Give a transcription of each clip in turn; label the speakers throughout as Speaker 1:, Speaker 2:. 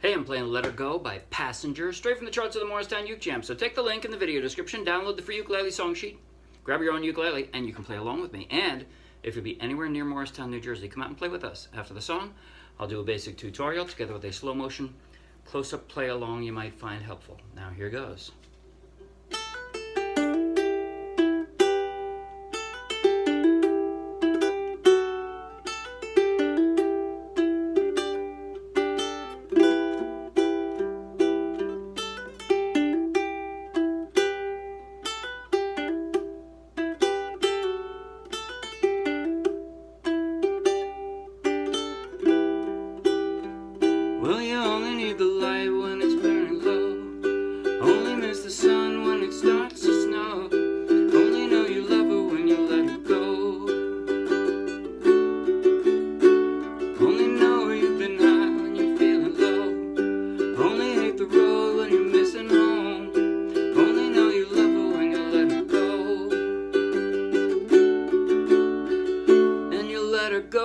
Speaker 1: Hey, I'm playing Let Her Go by Passenger, straight from the charts of the Morristown Uke Jam. So take the link in the video description, download the free ukulele song sheet, grab your own ukulele, and you can play along with me. And if you'll be anywhere near Morristown, New Jersey, come out and play with us. After the song, I'll do a basic tutorial together with a slow motion close-up play along you might find helpful. Now here goes. Well, you only need the light when it's burning low. Only miss the sun when it starts to snow. Only know you love her when you let her go. Only know you've been high when you're feeling low. Only hate the road when you're missing home. Only know you love her when you let her go. And you let her go.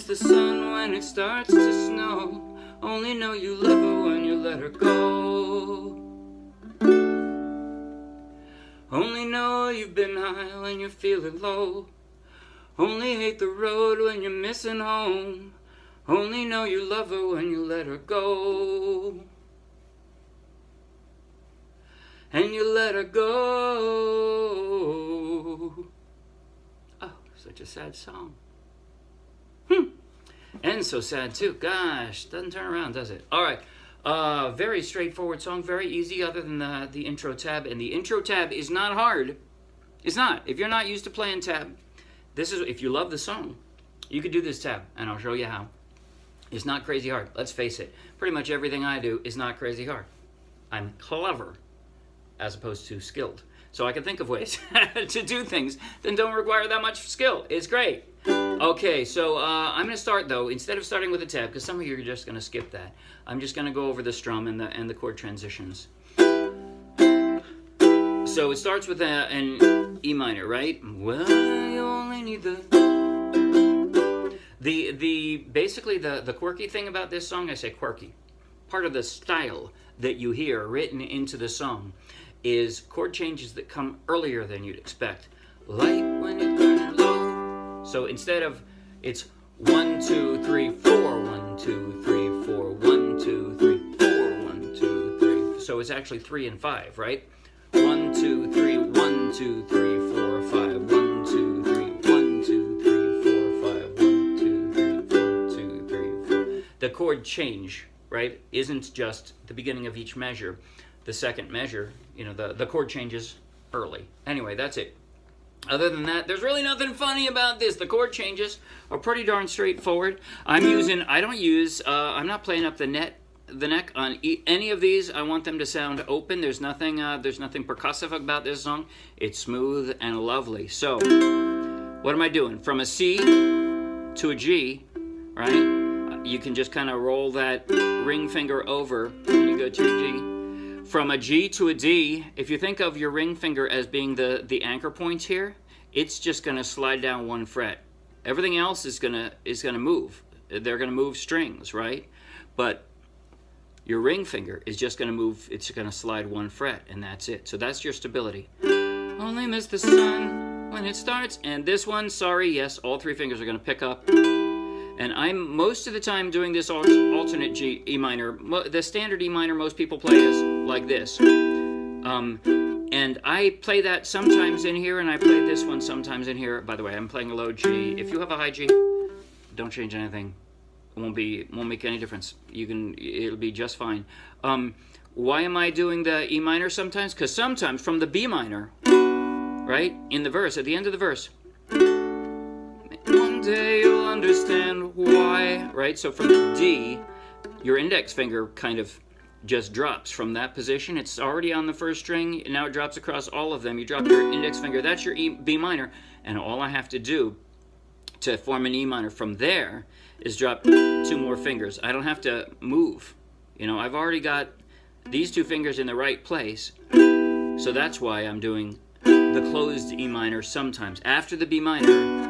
Speaker 1: The sun when it starts to snow. Only know you love her when you let her go. Only know you've been high when you're feeling low. Only hate the road when you're missing home. Only know you love her when you let her go. And you let her go. Oh, such a sad song. And so sad too. Gosh, doesn't turn around, does it? All right. Very straightforward song, very easy other than the intro tab. And the intro tab is not hard. It's not. If you're not used to playing tab, this is, if you love the song, you could do this tab, and I'll show you how. It's not crazy hard. Let's face it. Pretty much everything I do is not crazy hard. I'm clever as opposed to skilled. So I can think of ways to do things that don't require that much skill. It's great. Okay, so I'm going to start, though, instead of starting with a tab, because some of you are just going to skip that, I'm just going to go over the strum and the chord transitions. So it starts with an E minor, right? Well, you only need basically the quirky thing about this song, I say quirky, part of the style that you hear written into the song is chord changes that come earlier than you'd expect. Light when it's burning low. So instead of, it's 1, 2, 3, 4, 1, 2, 3, 4, 1, 2, 3, 4, 1, 2, 3. So it's actually 3 and 5, right? 1, 2, 3, 1, 2, 3, 4, 5, 1, 2, 3, 1, 2, 3, 4, 5, 1, 2, 3, 1, 2, 3, 4. The chord change, right, isn't just the beginning of each measure. The second measure, you know, the chord changes early. Anyway, that's it. Other than that, there's really nothing funny about this. The chord changes are pretty darn straightforward. I'm not playing up the neck on any of these. I want them to sound open. There's nothing percussive about this song. It's smooth and lovely. So, what am I doing? From a C to a G, right? You can just kind of roll that ring finger over and you go to a G. From a G to a D, if you think of your ring finger as being the anchor point here, it's just going to slide down 1 fret. Everything else is going to move. They're going to move strings, right? But your ring finger is just going to move. It's going to slide 1 fret, and that's it. So that's your stability. Only miss the sun when it starts. And this one, sorry, yes, all 3 fingers are going to pick up. And I'm most of the time doing this alternate E minor. The standard E minor most people play is like this. And I play that sometimes in here, and I play this one sometimes in here. By the way, I'm playing a low G. If you have a high G, don't change anything. It won't make any difference. It'll be just fine. Why am I doing the E minor sometimes? Because sometimes from the B minor, right, in the verse, at the end of the verse, one day you'll understand why, right? So from the D, your index finger kind of just drops from that position. It's already on the first string, and now it drops across all of them. You drop your index finger, that's your B minor, and all I have to do to form an E minor from there is drop 2 more fingers. I don't have to move. You know, I've already got these 2 fingers in the right place, so that's why I'm doing the closed E minor sometimes. After the B minor,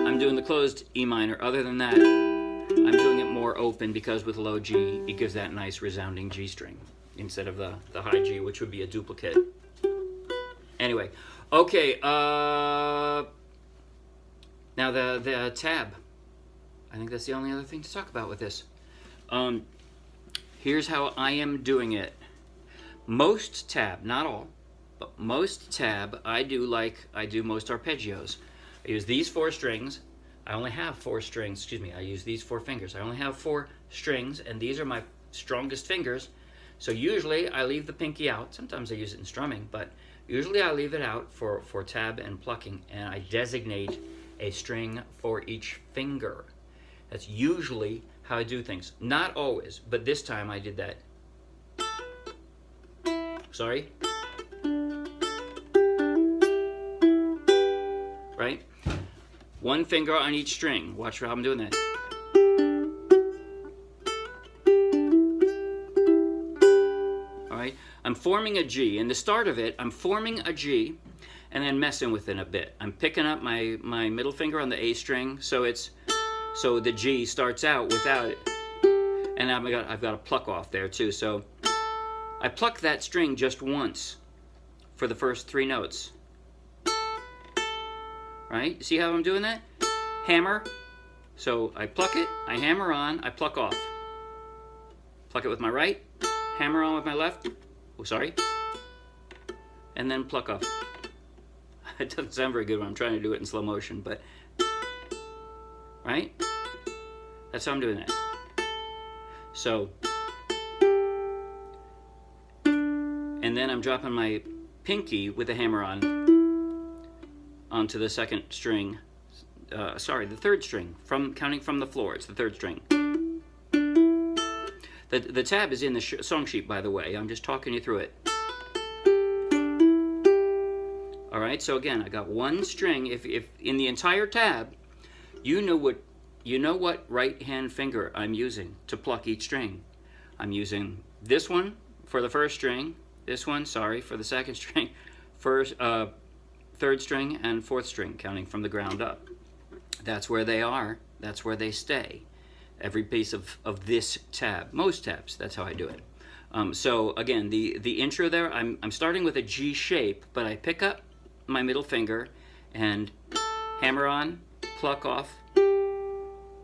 Speaker 1: I'm doing the closed E minor. Other than that, I'm doing it more open because with low G, it gives that nice resounding G string instead of the high G, which would be a duplicate. Anyway, okay, now the tab. I think that's the only other thing to talk about with this. Here's how I am doing it. Most tab, not all, but most tab, I do most arpeggios. I use these 4 strings. I only have 4 strings, excuse me, I use these 4 fingers. I only have 4 strings, and these are my strongest fingers. So usually I leave the pinky out. Sometimes I use it in strumming, but usually I leave it out for tab and plucking, and I designate a string for each finger. That's usually how I do things. Not always, but this time I did that. Sorry. Right? 1 finger on each string. Watch how I'm doing that. Alright? I'm forming a G. In the start of it, I'm forming a G and then messing with it a bit. I'm picking up my middle finger on the A string, so the G starts out without it. And I've got a pluck off there too. So I pluck that string just once for the first 3 notes. Right? See how I'm doing that? Hammer. So I pluck it, I hammer on, I pluck off. Pluck it with my right, hammer on with my left. Oh, sorry. And then pluck off. It doesn't sound very good when I'm trying to do it in slow motion, but right? That's how I'm doing that. So, and then I'm dropping my pinky with the hammer on onto the second string, the 3rd string, counting from the floor. It's the 3rd string. The tab is in the song sheet, by the way. I'm just talking you through it. All right, so again, I got 1 string. If in the entire tab, you know what right hand finger I'm using to pluck each string. I'm using this one for the first string, this one, sorry, for the second string, third string and fourth string, counting from the ground up. That's where they are, that's where they stay. Every piece of this tab, most tabs, that's how I do it. So again, the intro there, I'm starting with a G shape, but I pick up my middle finger and hammer on, pluck off,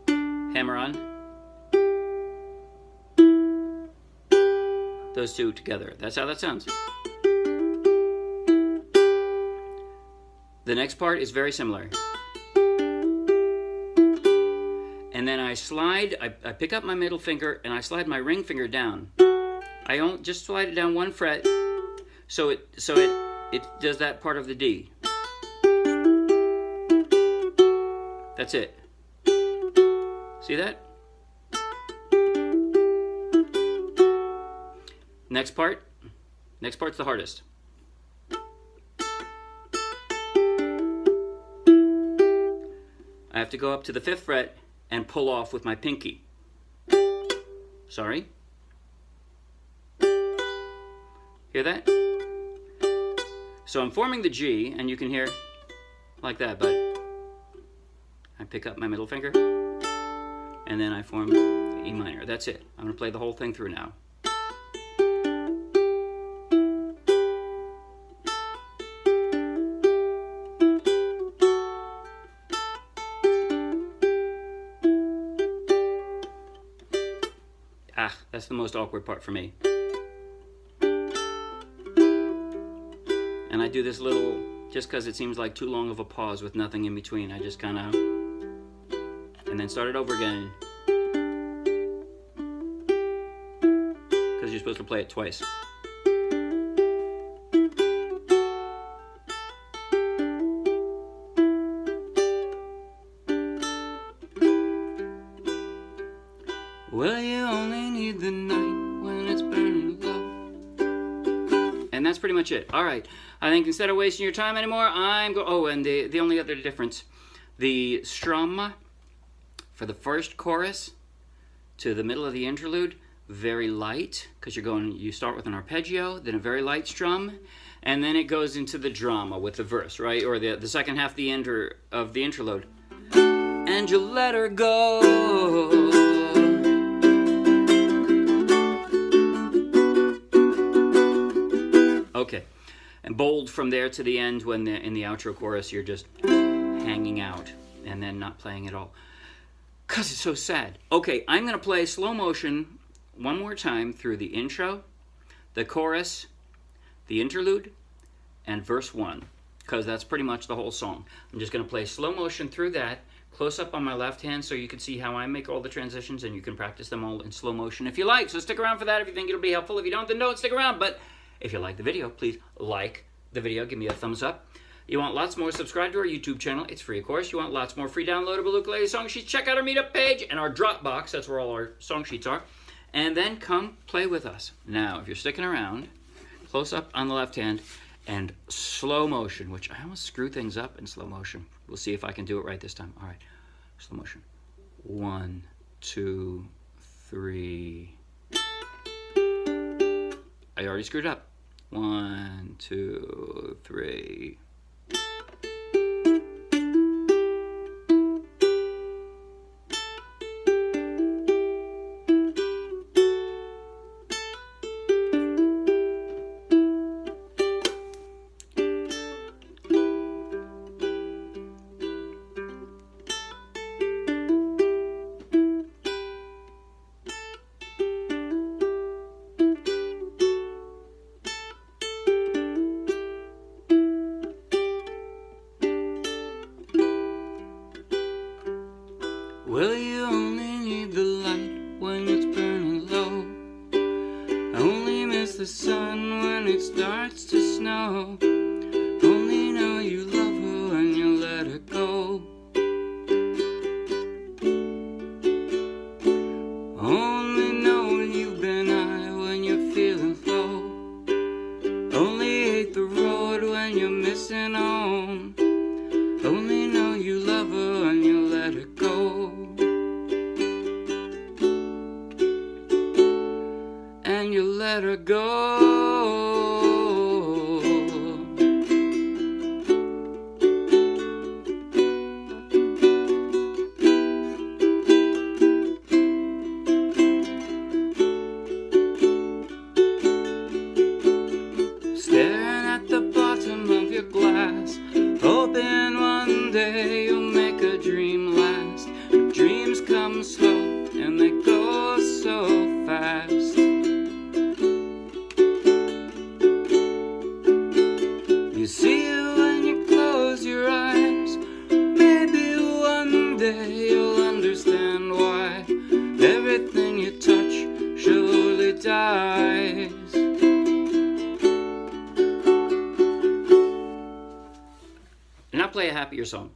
Speaker 1: hammer on. Those two together. That's how that sounds. The next part is very similar. And then I slide, I pick up my middle finger and I slide my ring finger down. I don't just slide it down one fret, so it does that part of the D. That's it. See that? Next part's the hardest. I have to go up to the 5th fret and pull off with my pinky. Sorry. Hear that? So I'm forming the G, and you can hear like that, but I pick up my middle finger, and then I form the E minor. That's it. I'm going to play the whole thing through now. That's the most awkward part for me. And I do this little, just because it seems like too long of a pause with nothing in between. I just kind of, and then start it over again. Because you're supposed to play it twice. Well, you only need the night when it's burning low. And that's pretty much it. All right. I think instead of wasting your time anymore, oh, and the only other difference, the strum for the first chorus to the middle of the interlude, very light, because you start with an arpeggio, then a very light strum, and then it goes into the drama with the verse, right? Or the second half of the interlude. And you let her go. Okay, and bold from there to the end when in the outro chorus you're just hanging out and then not playing at all. Because it's so sad. Okay, I'm going to play slow motion one more time through the intro, the chorus, the interlude, and verse 1. Because that's pretty much the whole song. I'm just going to play slow motion through that, close up on my left hand so you can see how I make all the transitions and you can practice them all in slow motion if you like. So stick around for that if you think it'll be helpful. If you don't, then don't stick around. But if you like the video, please like the video. Give me a thumbs up. You want lots more, subscribe to our YouTube channel. It's free, of course. You want lots more free downloadable ukulele song sheets, check out our meetup page and our Dropbox. That's where all our song sheets are. And then come play with us. Now, if you're sticking around, close up on the left hand and slow motion, which I almost screw things up in slow motion. We'll see if I can do it right this time. All right, slow motion. 1, 2, 3. I already screwed up. 1, 2, 3. Well, you only need the light when it's burning low. Only miss the sun when it starts to snow. Only know you love her when you let her go. Only know you've been high when you're feeling low. Only hate the road when you're missing home. Only know you love her when you let her go. then you let her go. Staring at the bottom of your glass, hoping one day you'll make a dream last. But dreams come slow and they go so fast. You see it when you close your eyes. Maybe one day you'll understand why everything you touch surely dies. Now play a happier song.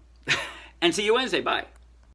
Speaker 1: And see you Wednesday. Bye.